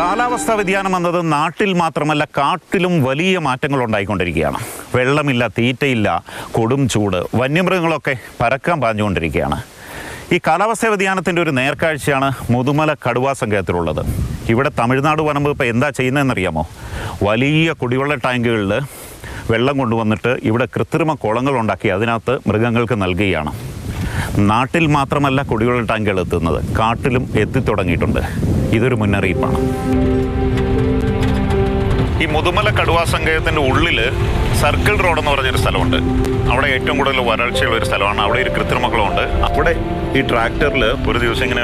കാലാവസ്ഥാ വ്യതിയാനം എന്നത് നാട്ടിൽ മാത്രമല്ല കാട്ടിലും വലിയ മാറ്റങ്ങൾ ഉണ്ടായിക്കൊണ്ടിരിക്കുകയാണ്. വെള്ളമില്ല, തീറ്റയില്ല, കൊടും ചൂട്, വന്യമൃഗങ്ങളൊക്കെ പരക്കാൻ പാഞ്ഞുകൊണ്ടിരിക്കുകയാണ്. ഈ കാലാവസ്ഥാ വ്യതിയാനത്തിൻ്റെ ഒരു നേർക്കാഴ്ചയാണ് മുതുമല കടുവാ സങ്കേതത്തിലുള്ളത്. ഇവിടെ തമിഴ്നാട് വനം വകുപ്പ് എന്താ ചെയ്യുന്നതെന്നറിയാമോ? വലിയ കുടിവെള്ള ടാങ്കുകളിൽ വെള്ളം കൊണ്ടുവന്നിട്ട് ഇവിടെ കൃത്രിമ കുളങ്ങളുണ്ടാക്കി അതിനകത്ത് മൃഗങ്ങൾക്ക് നൽകുകയാണ്. നാട്ടിൽ മാത്രമല്ല കുടിവെള്ള ടാങ്കുകൾ എത്തുന്നത്, കാട്ടിലും എത്തിത്തുടങ്ങിയിട്ടുണ്ട്. ഇതൊരു മുന്നറിയിപ്പാണ്. ഈ മുതുമല കടുവാ സങ്കേതത്തിൻ്റെ ഉള്ളിൽ സർക്കിൾ റോഡ് എന്ന് പറഞ്ഞൊരു സ്ഥലമുണ്ട്. അവിടെ ഏറ്റവും കൂടുതൽ വരൾച്ചയുള്ള ഒരു സ്ഥലമാണ്. അവിടെ ഒരു കൃത്രിമക്കുളമുണ്ട്. അവിടെ ഈ ട്രാക്ടറിൽ ഒരു ദിവസം ഇങ്ങനെ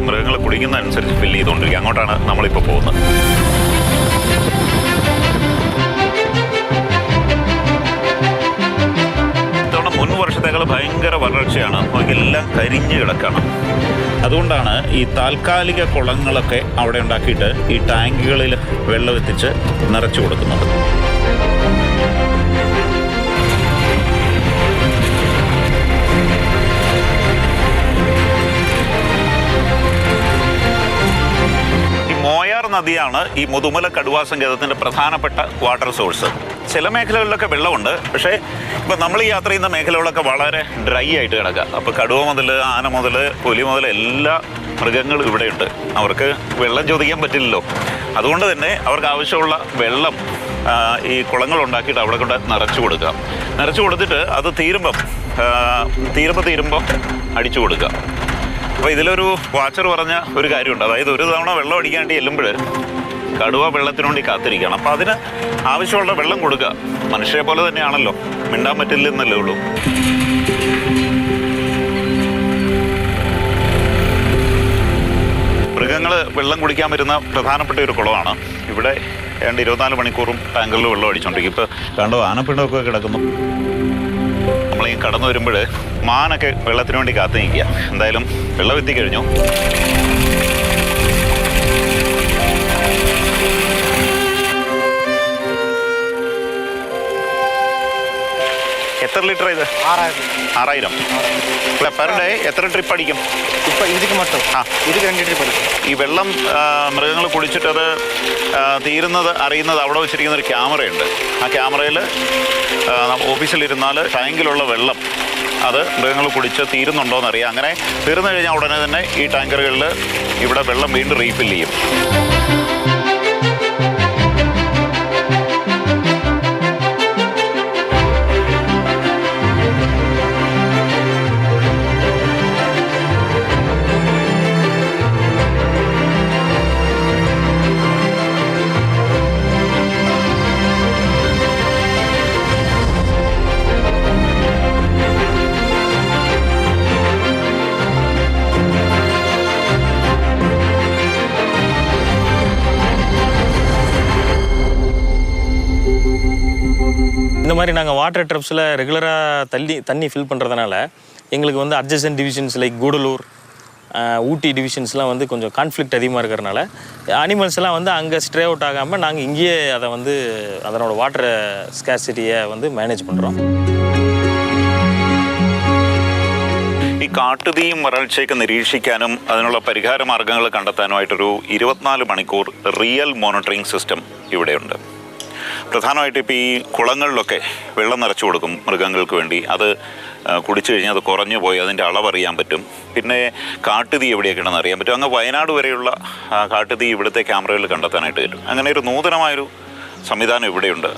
മൃഗങ്ങൾ കുടിക്കുന്നതനുസരിച്ച് ഫില്ല് ചെയ്തുകൊണ്ടിരിക്കുക. അങ്ങോട്ടാണ് നമ്മളിപ്പോൾ പോകുന്നത്. മുൻ വർഷത്തേക്കാൾ ഭയങ്കര വരൾച്ചയാണ്. എല്ലാം കരിഞ്ഞ് കിടക്കണം. അതുകൊണ്ടാണ് ഈ താൽക്കാലിക കുളങ്ങളൊക്കെ അവിടെ ഉണ്ടാക്കിയിട്ട് ഈ ടാങ്കുകളിൽ വെള്ളം എത്തിച്ച് നിറച്ചു കൊടുക്കുന്നത്. മോയാർ നദിയാണ് ഈ മുതുമല കടുവാ സങ്കേതത്തിൻ്റെ പ്രധാനപ്പെട്ട വാട്ടർ സോഴ്സ്. ചില മേഖലകളിലൊക്കെ വെള്ളമുണ്ട്. പക്ഷേ ഇപ്പം നമ്മൾ ഈ യാത്ര ചെയ്യുന്ന മേഖലകളൊക്കെ വളരെ ഡ്രൈ ആയിട്ട് കിടക്കുക. അപ്പോൾ കടുവ മുതൽ ആന മുതൽ പുലി മുതൽ എല്ലാ മൃഗങ്ങളും ഇവിടെയുണ്ട്. അവർക്ക് വെള്ളം ചോദിക്കാൻ പറ്റില്ലല്ലോ. അതുകൊണ്ട് തന്നെ അവർക്ക് ആവശ്യമുള്ള വെള്ളം ഈ കുളങ്ങളുണ്ടാക്കിയിട്ട് അവിടെ കൊണ്ട് നിറച്ചു കൊടുക്കുക. നിറച്ചു കൊടുത്തിട്ട് അത് തീരുമ്പം അടിച്ചു കൊടുക്കുക. അപ്പോൾ ഇതിലൊരു വാച്ചർ പറഞ്ഞ ഒരു കാര്യമുണ്ട്. അതായത് ഒരു തവണ വെള്ളം അടിക്കാൻ വേണ്ടി ചെല്ലുമ്പോൾ കടുവ വെള്ളത്തിനു വേണ്ടി കാത്തിരിക്കണം. അപ്പോൾ അതിന് ആവശ്യമുള്ള വെള്ളം കൊടുക്കുക. മനുഷ്യരെ പോലെ തന്നെയാണല്ലോ, മിണ്ടാൻ പറ്റില്ലെന്നല്ലേ ഉള്ളൂ. മൃഗങ്ങൾ വെള്ളം കുടിക്കാൻ വരുന്ന പ്രധാനപ്പെട്ട ഒരു കുളമാണ്. ഇവിടെ ഏതാണ്ട് 24 മണിക്കൂറും ടാങ്കറിൽ വെള്ളം അടിച്ചുകൊണ്ടിരിക്കും. ഇപ്പോൾ കണ്ടോ ആനപ്പിണ്ടമൊക്കെ കിടക്കുന്നു. നമ്മളീ കടന്നു വരുമ്പോൾ മാനൊക്കെ വെള്ളത്തിന് വേണ്ടി കാത്തു നിൽക്കുക. എന്തായാലും വെള്ളം എത്തിക്കഴിഞ്ഞു. എത്ര ലിറ്റർ ഇത്? 6000. പെർ ഡേ എത്ര ട്രിപ്പ് അടിക്കും? ഇപ്പം ഇതിക്ക് മൊത്തം ഇതിക്ക് 2 ട്രിപ്പ് അടിക്കും. ഈ വെള്ളം മൃഗങ്ങൾ കുടിച്ചിട്ടത് തീരുന്നത് അറിയുന്നത് അവിടെ വെച്ചിരിക്കുന്ന ഒരു ക്യാമറയുണ്ട്. ആ ക്യാമറയിൽ ഓഫീസിലിരുന്നാൽ ടാങ്കിലുള്ള വെള്ളം അത് മൃഗങ്ങൾ കുടിച്ച് തീരുന്നുണ്ടോയെന്നറിയാം. അങ്ങനെ തീർന്നു കഴിഞ്ഞാൽ ഉടനെ തന്നെ ഈ ടാങ്കറുകളിൽ ഇവിടെ വെള്ളം വീണ്ടും റീഫിൽ ചെയ്യും. இந்த மாதிரி நாங்கள் வாட்டர் ட்ரப்ஸில் ரெகுலராக தண்ணி ஃபில் பண்ணுறதுனால எங்களுக்கு வந்து அட்ஜசன்ட் டிவிஷன்ஸ் லைக் கூடலூர், ஊட்டி டிவிஷன்ஸ்லாம் வந்து கொஞ்சம் கான்ஃப்ளிக்ட் அதிகமாக இருக்கிறனால அனிமல்ஸ் எல்லாம் வந்து அங்கே ஸ்ட்ரே அவுட் ஆகாமல் நாங்கள் இங்கேயே அதை வந்து அதனோட வாட்டர் ஸ்கேசிட்டியை வந்து மேனேஜ் பண்ணுறோம். ഈ കാട്ടുതീയും വരൾച്ചയൊക്കെ നിരീക്ഷിക്കാനും അതിനുള്ള പരിഹാര മാർഗങ്ങൾ കണ്ടെത്താനുമായിട്ടൊരു 24 മണിക്കൂർ റിയൽ മോണിറ്ററിംഗ് സിസ്റ്റം ഇവിടെയുണ്ട്. പ്രധാനമായിട്ട് ഇപ്പോൾ ഈ കുളങ്ങളിലൊക്കെ വെള്ളം നിറച്ചു കൊടുക്കും മൃഗങ്ങൾക്ക് വേണ്ടി. അത് കുടിച്ചു കഴിഞ്ഞാൽ അത് കുറഞ്ഞു പോയി അതിൻ്റെ അളവറിയാൻ പറ്റും. പിന്നെ കാട്ടുതീ എവിടെയൊക്കെയാണെന്ന് അറിയാൻ പറ്റും. അങ്ങ് വയനാട് വരെയുള്ള കാട്ടുതീ ഇവിടുത്തെ ക്യാമറകളിൽ കണ്ടെത്താനായിട്ട് പറ്റും. അങ്ങനെ ഒരു നൂതനമായൊരു സംവിധാനം ഇവിടെയുണ്ട്.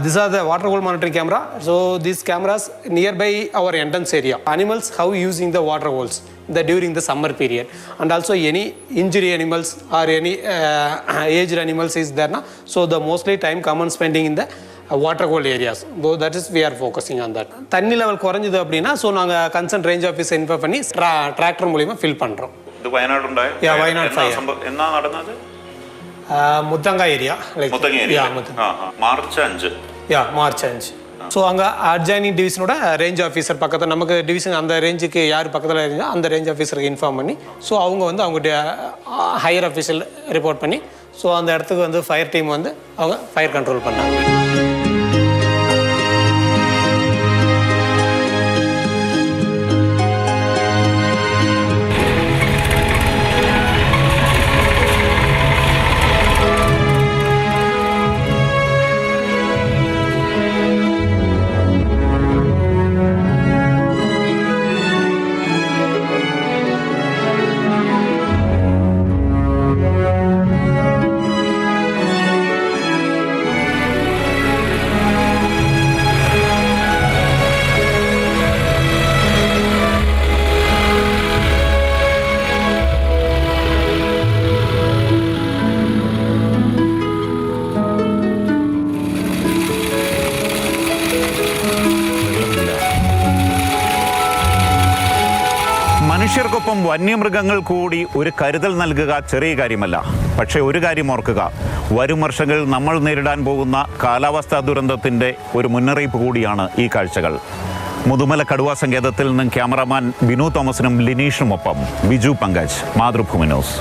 These are the water hole monitoring camera. So these cameras nearby our entrance area. Animals how using the water holes during the summer period, and also any injury animals or any aged animals is there na. So the mostly time common spending in the water hole areas. So that is we are focusing on that. தண்ணி level குறைஞ்சது அப்படின்னா so நாங்கள் concern range office inform பண்ணி tractor மூலிமா fill பண்ணுறோம். ഇത് വയനാടുണ്ടായ എന്നാ നടന്നത്? Muthanga area, March 5. March 5. So அங்கே அட்ஜாயினிங் டிவிஷனோட ரேஞ்ச் ஆஃபீஸர் பக்கத்தில் நமக்கு டிவிஷன் அந்த ரேஞ்சுக்கு யார் பக்கத்தில் இருந்தால் அந்த ரேஞ்ச் ஆஃபீஸருக்கு இன்ஃபார்ம் பண்ணி ஸோ அவங்க வந்து அவங்க ஹையர் ஆஃபீஸில் ரிப்போர்ட் பண்ணி ஸோ அந்த இடத்துக்கு வந்து ஃபயர் டீம் வந்து அவங்க ஃபயர் கண்ட்ரோல் பண்ணாங்க. മനുഷ്യർക്കൊപ്പം വന്യമൃഗങ്ങൾ കൂടി ഒരു കരുതൽ നൽകുക ചെറിയ കാര്യമല്ല. പക്ഷേ ഒരു കാര്യം ഓർക്കുക, വരും വർഷങ്ങളിൽ നമ്മൾ നേരിടാൻ പോകുന്ന കാലാവസ്ഥാ ദുരന്തത്തിൻ്റെ ഒരു മുന്നറിയിപ്പ് കൂടിയാണ് ഈ കാഴ്ചകൾ. മുതുമല കടുവാ സങ്കേതത്തിൽ നിന്നും ക്യാമറാമാൻ ബിനു തോമസിനും ലിനീഷിനുമൊപ്പം ബിജു പങ്കജ്, മാതൃഭൂമി ന്യൂസ്.